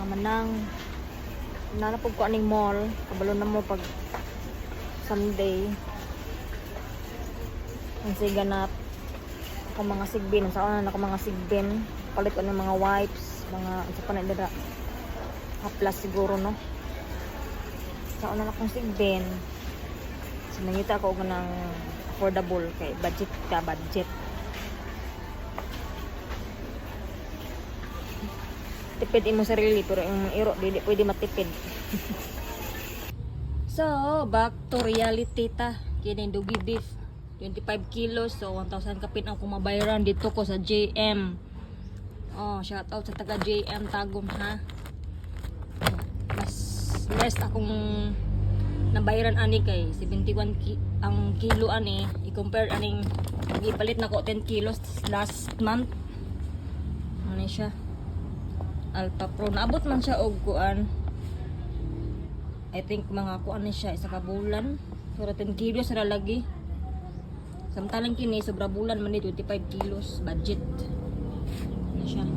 mga manang nanapog ko aning mall kabalo na mo pag Sunday ang siganap ako mga sigbin sa una ako mga sigbin palit ko ng mga wipes mga sa panay dada haplas siguro no sa una akong sigbin sinangita ako ng affordable kay budget ka budget tipid imo sarili pero yung iro dili pwede matipid. So back to reality ta kini dugi beef 25 kilos so 1,000 kapit ang kumabayaran dito ko sa JM. Oh shout out sa taga JM Tagum ha. Mas less akong nabayaran ani kay 71 ang kilo ani i-compare aning ipalit na ko 10 kilos last month. Ano siya? Alpha Pro. Naabot man siya og kuan. I think mga kuan ni siya isa ka bulan. Pero 10 kilos ra lagi. Samtalang kini sobra bulan man ni 25 kilos budget. Ano siya?